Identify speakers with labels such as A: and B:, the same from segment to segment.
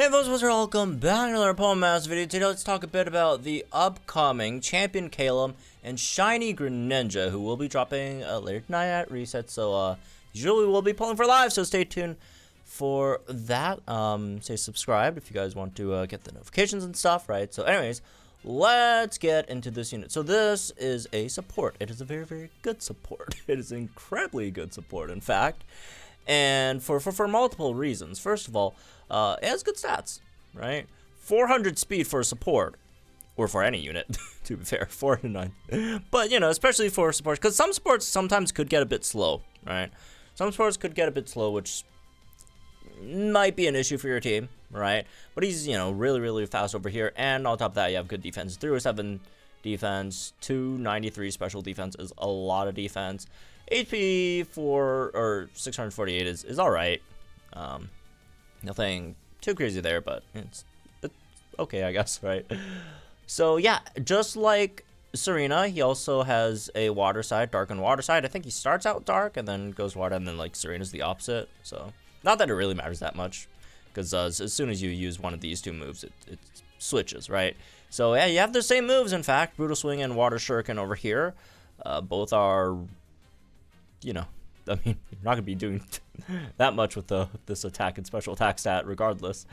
A: Hey folks, what's up? Welcome back to another Pokemon Master video. Today let's talk a bit about the upcoming Champion Calem and Shiny Greninja, who will be dropping later tonight at reset. So usually we'll be pulling for live, so stay tuned for that. Stay subscribed if you guys want to get the notifications and stuff, right? So anyways, let's get into this unit. So this is a support. It is a very, very good support. It is incredibly good support, in fact. And for multiple reasons. First of all, it has good stats, right? 400 speed for support, or for any unit, to be fair, 409. But, you know, especially for supports, because some supports sometimes could get a bit slow, right? Some supports could get a bit slow, which might be an issue for your team, right? But he's, you know, really, really fast over here. And on top of that, you have good defense. 307 defense, 293 special defense is a lot of defense. HP 648 is all right. Nothing too crazy there, but it's okay, I guess, right? So yeah, just like Serena, he also has a water side, dark and water side. I think he starts out dark and then goes water, and then like Serena's the opposite. So not that it really matters that much, because as soon as you use one of these two moves, it switches, right? So yeah, you have the same moves, in fact, Brutal Swing and Water Shuriken over here. Both are, you know, I mean, you're not gonna be doing that much with this attack and special attack stat, regardless.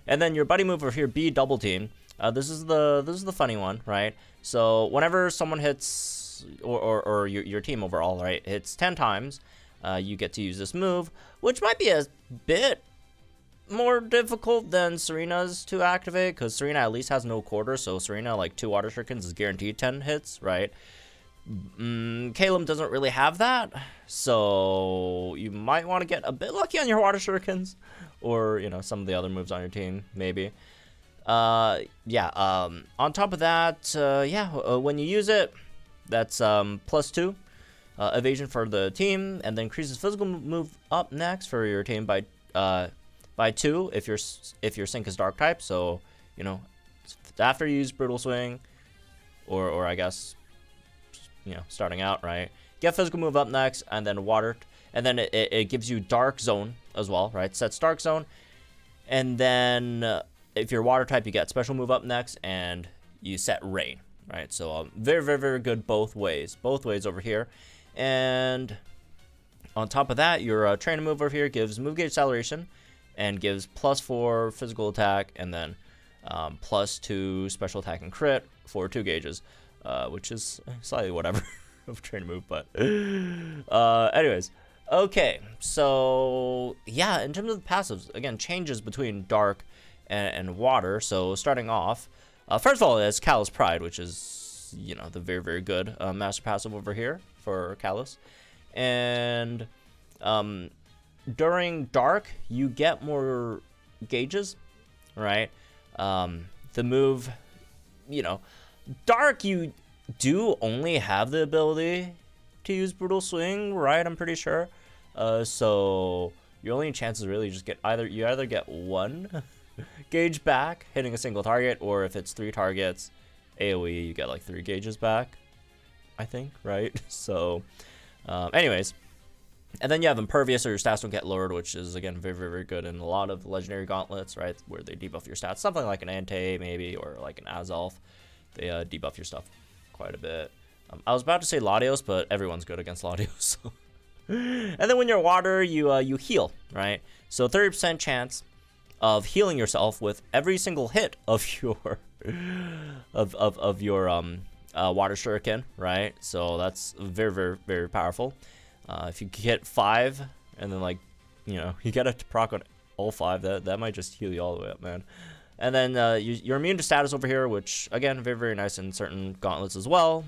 A: And then your buddy move over here, B Double Team. This is the funny one, right? So whenever someone hits, or your team overall, right, hits 10 times, you get to use this move, which might be a bit more difficult than Serena's to activate, because Serena at least has no quarter. So Serena, like 2 Water Shurikens is guaranteed 10 hits, right? Calem doesn't really have that, so you might want to get a bit lucky on your Water Shurikens, or, you know, some of the other moves on your team, maybe. On top of that, when you use it, that's +2 evasion for the team, and then increases physical move up next for your team by 2 if your sync is dark type. So, you know, after you use Brutal Swing, or I guess, you know, starting out, right, get physical move up next, and then water, and then it gives you dark zone as well, right? Sets dark zone, and then if you're water type, you get special move up next, and you set rain, right? So very, very, very good both ways over here. And on top of that, your trainer move over here gives move gauge acceleration and gives +4 physical attack, and then +2 special attack and crit for 2 gauges. Which is slightly whatever of trainer move, but anyways, okay, so yeah, in terms of the passives, again, changes between dark and water. So starting off, first of all, it has Callous Pride, which is, you know, the very, very good master passive over here for Callous. And during dark, you get more gauges, right? The move, you know, dark, you do only have the ability to use Brutal Swing, right? I'm pretty sure. So your only chances really just get either get 1 gauge back hitting a single target, or if it's 3 targets AoE, you get like 3 gauges back, I think, right? So anyways, and then you have Impervious, or your stats don't get lowered, which is, again, very, very, very good in a lot of legendary gauntlets, right, where they debuff your stats. Something like an Ante, maybe, or like an Azalf. They debuff your stuff quite a bit. I was about to say Latios, but everyone's good against Latios. So. And then when you're water, you heal, right? So 30% chance of healing yourself with every single hit of your Water Shuriken, right? So that's very, very, very powerful. If you hit 5 and then, like, you know, you get a proc on all 5, that might just heal you all the way up, man. And then you're immune to status over here, which, again, very, very nice in certain gauntlets as well,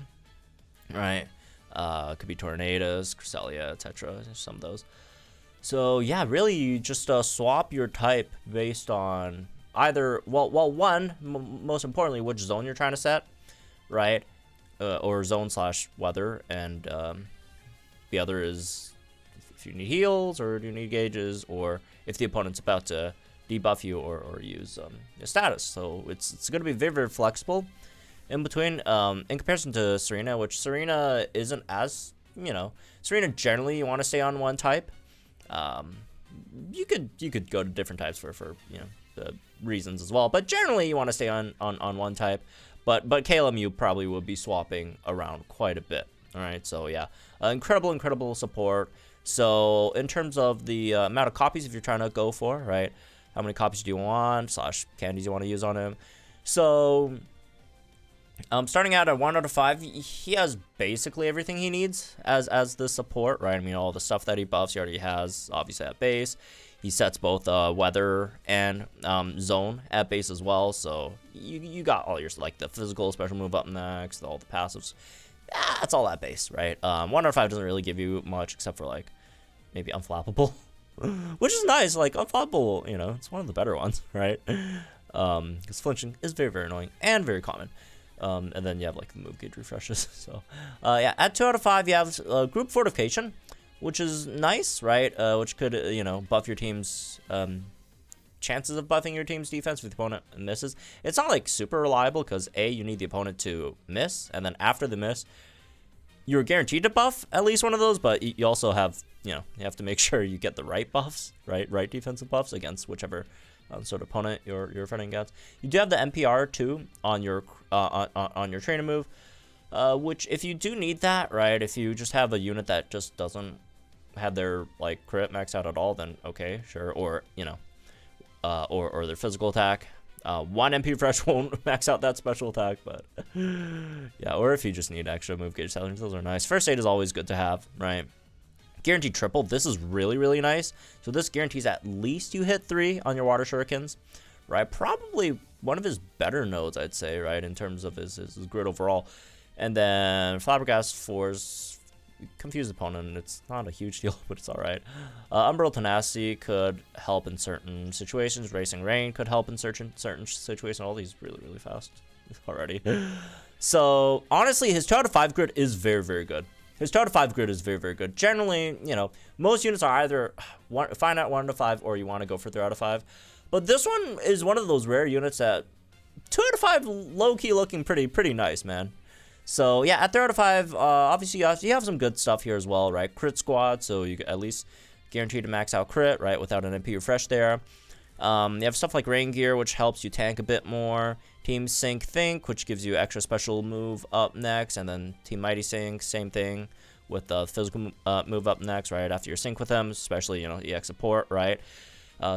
A: right? Could be Tornadoes, Cresselia, etc., some of those. So yeah, really, you just swap your type based on either, one, most importantly, which zone you're trying to set, right? Or zone/weather, and the other is if you need heals, or do you need gauges, or if the opponent's about to debuff you or use your status. So it's going to be very, very flexible in between, in comparison to Serena, which Serena isn't as, you know, Serena generally you want to stay on one type. You could go to different types for you know, reasons as well. But generally, you want to stay on one type. But Calem, you probably will be swapping around quite a bit. All right, so yeah, incredible support. So in terms of the amount of copies, if you're trying to go for, right, how many copies do you want / candies you want to use on him? So starting out at 1 out of 5, he has basically everything he needs as the support, right? I mean, all the stuff that he buffs he already has, obviously at base. He sets both weather and zone at base as well, so you got all your, like, the physical special move up next, all the passives. That's all at base, right? 1 out of 5 doesn't really give you much except for, like, maybe unflappable, which is nice. Like, unflappable, you know, it's one of the better ones, right? Because flinching is very annoying and very common. And then you have, like, the move gauge refreshes. So, yeah, at 2 out of 5, you have group fortification, which is nice, right? Which could, you know, buff your team's chances of buffing your team's defense if the opponent misses. It's not, like, super reliable because, A, you need the opponent to miss, and then after the miss, you're guaranteed to buff at least one of those, but you also have, you know, you have to make sure you get the right buffs, right defensive buffs against whichever sort of opponent you're fighting against. You do have the NPR too on your trainer move, which if you do need that, right, if you just have a unit that just doesn't have their, like, crit maxed out at all, then okay, sure, or, you know, or their physical attack. 1 MP refresh won't max out that special attack, but yeah, or if you just need extra move gauge sellers, those are nice. First aid is always good to have, right? Guaranteed triple, this is really nice. So this guarantees at least you hit 3 on your water shurikens, right? Probably one of his better nodes, I'd say, right, in terms of his grid overall. And then Flabbergast 4's confused opponent. It's not a huge deal, but it's all right. Umbral Tenacity could help in certain situations. Racing Rain could help in certain situations. All these really fast already. So honestly, his 2 out of 5 grid is very good. His 2 out of 5 grid is very good. Generally, you know, most units are either fine at 1 out of 5 or you want to go for 3 out of 5. But this one is one of those rare units that 2 out of 5 low-key looking pretty nice, man. So yeah, at 3 out of 5, obviously you have some good stuff here as well, right? Crit squad, so you at least guaranteed to max out crit, right, without an MP refresh there. You have stuff like Rain Gear, which helps you tank a bit more. Team Sync Think, which gives you extra special move up next, and then Team Mighty Sync, same thing with the physical move up next, right, after your sync with them, especially, you know, EX support, right?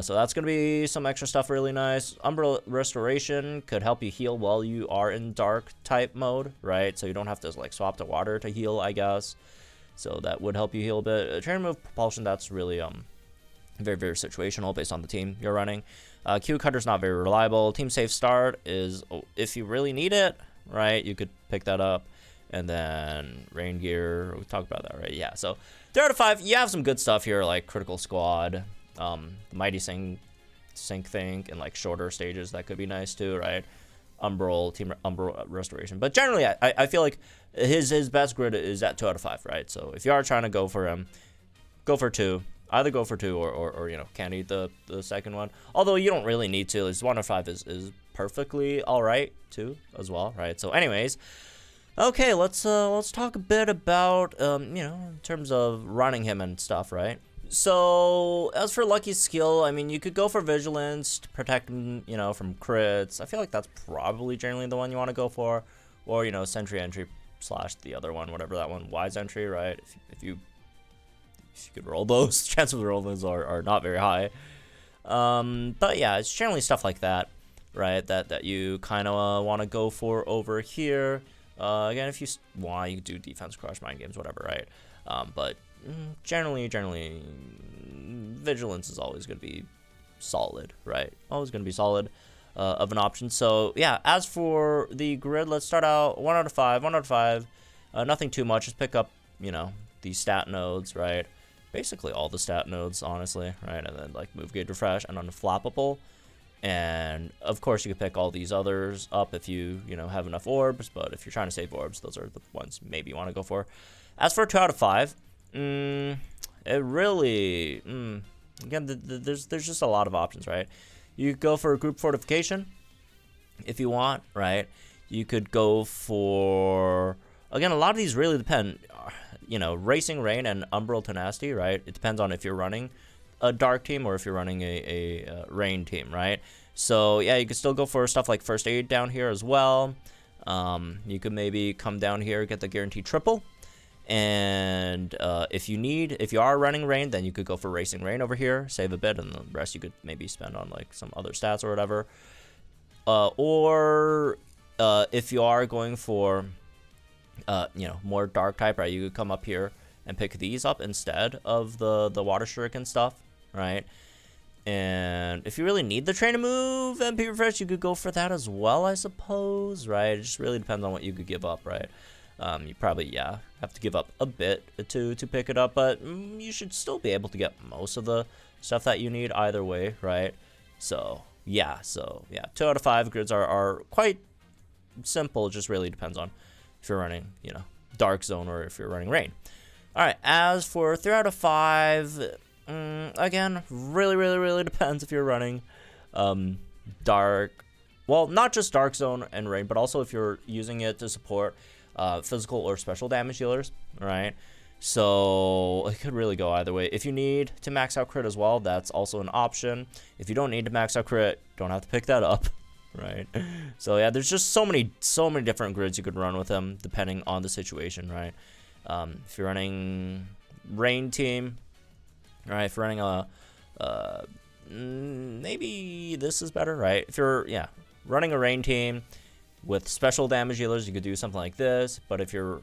A: So that's going to be some extra stuff really nice. Umbral Restoration could help you heal while you are in dark type mode, right? So you don't have to, like, swap to water to heal, I guess. So that would help you heal a bit. Trainer move Propulsion, that's really very situational based on the team you're running. Q Cutter's not very reliable. Team Safe Start is, if you really need it, right, you could pick that up. And then Rain Gear, we talked about that, right? Yeah, so 3 out of 5, you have some good stuff here, like Critical Squad, Mighty Sync Think, and, like, shorter stages that could be nice too, right? Umbral Restoration. But generally, I feel like his best grid is at 2 out of 5, right? So if you are trying to go for him, go for 2. Either go for 2 or you know, can't eat the second one. Although you don't really need to. His 1 out of 5 is perfectly all right too as well, right? So anyways, okay, let's talk a bit about you know, in terms of running him and stuff, right? So as for Lucky Skill, I mean, you could go for Vigilance to protect him, you know, from crits. I feel like that's probably generally the one you want to go for, or, you know, Sentry Entry / the other one, whatever that one, Wise Entry, right? If you could roll those, chances of rolling those are not very high. But yeah, it's generally stuff like that, right? That you kind of want to go for over here. Again, if you want, you do Defense Crush, Mind Games, whatever, right? But generally, Vigilance is always going to be solid, right? Always going to be solid of an option. So yeah, as for the grid, let's start out 1 out of 5. 1 out of 5. Nothing too much. Just pick up, you know, the stat nodes, right? Basically all the stat nodes, honestly, right? And then, like, Move Gauge Refresh and Unflappable. And of course you could pick all these others up if you know, have enough orbs, but if you're trying to save orbs, those are the ones maybe you want to go for. As for 2 out of 5, it really, again, there's just a lot of options, right? You could go for Group Fortification if you want, right? You could go for, again, a lot of these really depend, you know, Racing Rain and Umbral Tenacity, right? It depends on if you're running a dark team or if you're running a rain team, right? So yeah, you could still go for stuff like first aid down here as well. You could maybe come down here, get the guaranteed triple. And if you are running rain, then you could go for racing rain over here, save a bit, and the rest you could maybe spend on like some other stats or whatever. Or if you are going for more dark type, right, you could come up here and pick these up instead of the water shuriken stuff, right? And if you really need the trainer move and MP refresh, you could go for that as well, I suppose, right? It just really depends on what you could give up, right? You probably, have to give up a bit to pick it up, but you should still be able to get most of the stuff that you need either way, right? So, yeah, 2 out of 5 grids are quite simple. It just really depends on if you're running, Dark Zone or if you're running Rain. All right, as for 3 out of 5, again, really depends if you're running Dark, well, not just Dark Zone and Rain, but also if you're using it to support physical or special damage dealers, right? So it could really go either way. If you need to max out crit as well, that's also an option. If you don't need to max out crit, don't have to pick that up, right? So yeah, there's just so many different grids you could run with them depending on the situation, right? If you're running Rain team, right? If you're running maybe this is better, right? If you're running a Rain team with special damage dealers, you could do something like this. But if you're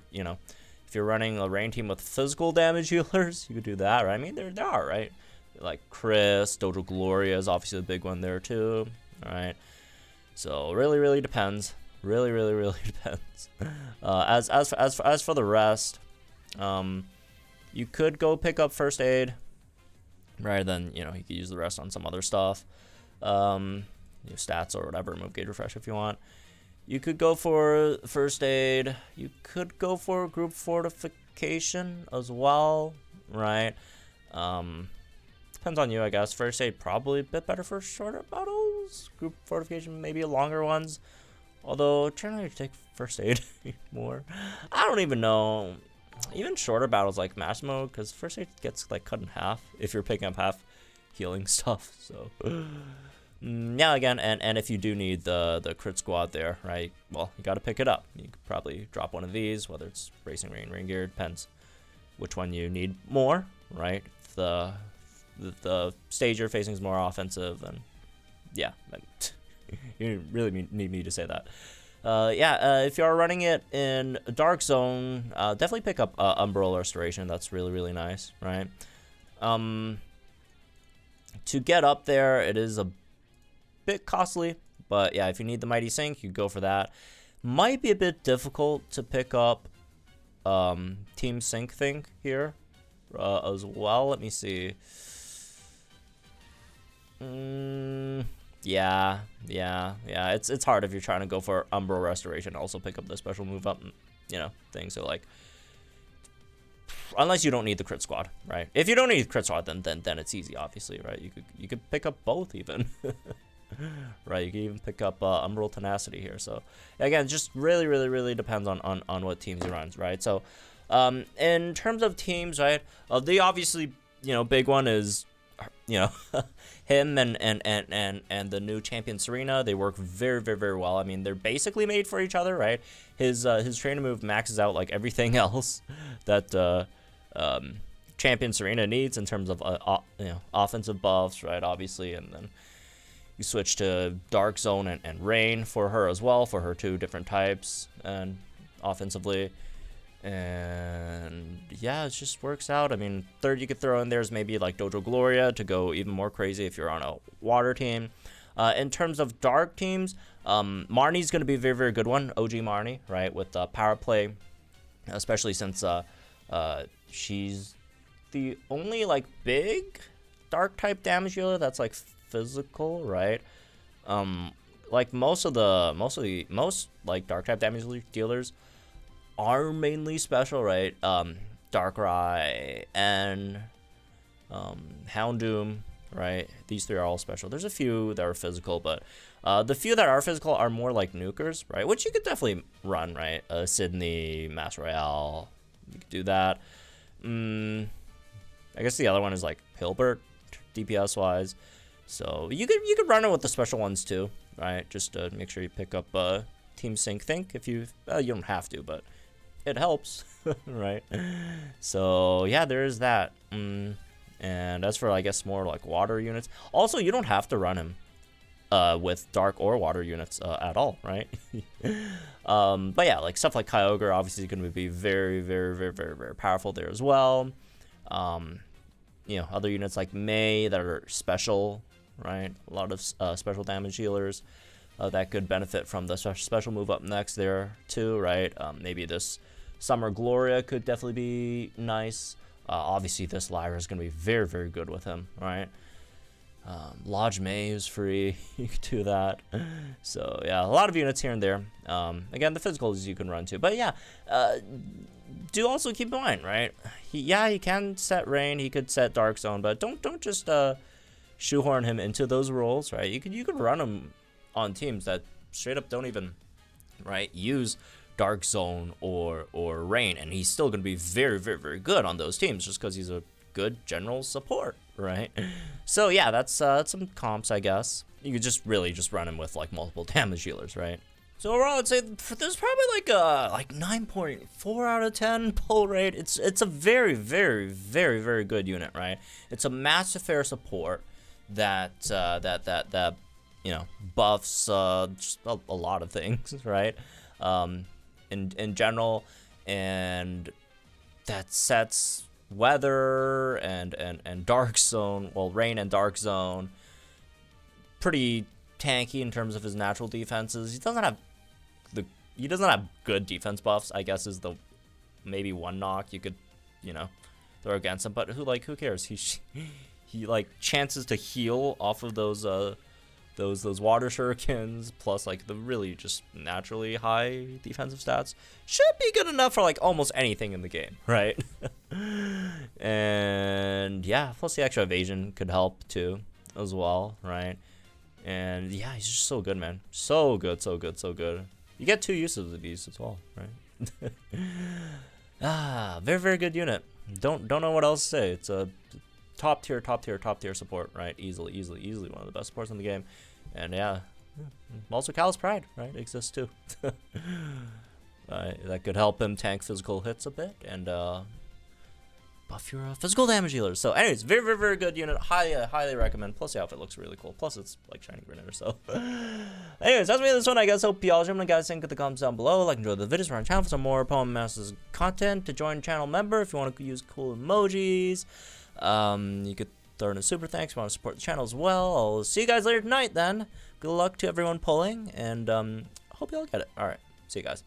A: running a Rain team with physical damage healers, you could do that, right? I mean, there are, right? Like Chris, Dojo Gloria is obviously a big one there too, all right? So really depends. Really depends. As for the rest, you could go pick up first aid, right? Then you could use the rest on some other stuff, stats or whatever. Move gauge refresh if you want. You could go for first aid. You could go for group fortification as well, right? Depends on you, I guess. First aid probably a bit better for shorter battles. Group fortification maybe longer ones. Although generally to take first aid more. I don't even know. Even shorter battles like master mode, because first aid gets like cut in half if you're picking up half healing stuff. So. Yeah, again, and if you do need the crit squad there, right, well, you got to pick it up. You could probably drop one of these, whether it's Racing Rain Gear, depends which one you need more, right? The stage you're facing is more offensive, and yeah, you really need me to say that. If you are running it in Dark Zone, definitely pick up Umbrella Restoration. That's really nice, right? To get up there, it is a bit costly, but yeah, if you need the Mighty Sync, you go for that. Might be a bit difficult to pick up Team Sync thing here as well. Let me see. Yeah, it's hard if you're trying to go for Umbral Restoration, also pick up the special move up, thing. So like, unless you don't need the crit squad, right? If you don't need the crit squad, then it's easy, obviously, right? You could pick up both even. Right, you can even pick up Umbral Tenacity here. So again, just really depends on what teams you run, right? So in terms of teams, right, the obviously big one is him and the new champion Serena. They work very well. I mean, they're basically made for each other, right? His trainer move maxes out like everything else that champion Serena needs in terms of offensive buffs, right? Obviously, and then you switch to Dark Zone and Rain for her as well, for her 2 different types and offensively. And yeah, it just works out. I mean, third you could throw in there is maybe like Dojo Gloria to go even more crazy if you're on a water team. In terms of dark teams, Marnie's going to be a very good one. OG Marnie, right, with power play, especially since she's the only like big dark type damage dealer that's like physical, right? Like most like dark type damage dealers are mainly special, right? Darkrai and Houndoom, right? These 3 are all special. There's a few that are physical, but the few that are physical are more like nukers, right? Which you could definitely run, right? Sydney, Mass Royale, you could do that. I guess the other one is like Hilbert, DPS wise. So you could run it with the special ones too, right? Just make sure you pick up Team Sync Think if you don't have to, but it helps, right? So yeah, there is that. And as for, I guess, more like water units, also you don't have to run him with dark or water units at all, right? But yeah, like stuff like Kyogre obviously is going to be very, very, very, very, very powerful there as well. You know, other units like May that are special, right? A lot of special damage healers that could benefit from the special move up next there too, right? Maybe this Summer Gloria could definitely be nice. Obviously, this Lyra is going to be very, very good with him, right? Lodge May is free. You can do that. So, yeah, a lot of units here and there. Again, the physicals you can run too. But, yeah, do also keep in mind, right? He can set Rain. He could set Dark Zone. But don't just shoehorn him into those roles, right? You could run him on teams that straight up don't even, right, use Dark Zone or Rain, and he's still going to be very, very, very good on those teams just because he's a good general support, right? So yeah, that's some comps, I guess. You could just really just run him with like multiple damage healers, right? So overall, I'd say this is probably like 9.4 out of 10 pull rate. It's a very, very, very, very good unit, right? It's a Masterfair support that you know, buffs just a lot of things, right? In general, and that sets weather and dark zone, well, rain and dark zone, pretty tanky in terms of his natural defenses. He doesn't have good defense buffs, I guess, is the maybe one knock you could, you know, throw against him, but who cares? He like chances to heal off of those water shurikens, plus like the really just naturally high defensive stats should be good enough for like almost anything in the game, right? And yeah, plus the extra evasion could help too as well, right? And yeah, he's just so good, man. So good, so good, so good. You get 2 uses of these as well, right? Very, very good unit. Don't know what else to say. It's a top tier support, right? Easily one of the best supports in the game. And yeah, also Cal's Pride, right? Exists too. That could help him tank physical hits a bit and buff your physical damage healers. So anyways, very, very, very good unit. Highly recommend. Plus the outfit looks really cool. Plus it's like shiny Greninja. So anyways, that's me this one, I guess. Hope y'all enjoyed. Guys, think in the comments down below. Like, enjoy the videos. We're on channel for some more Pokemon Masters content. To join channel member, if you want to use cool emojis, you could throw in a super thanks if you want to support the channel as well. I'll see you guys later tonight then. Good luck to everyone pulling, and hope you all get it. Alright, see you guys.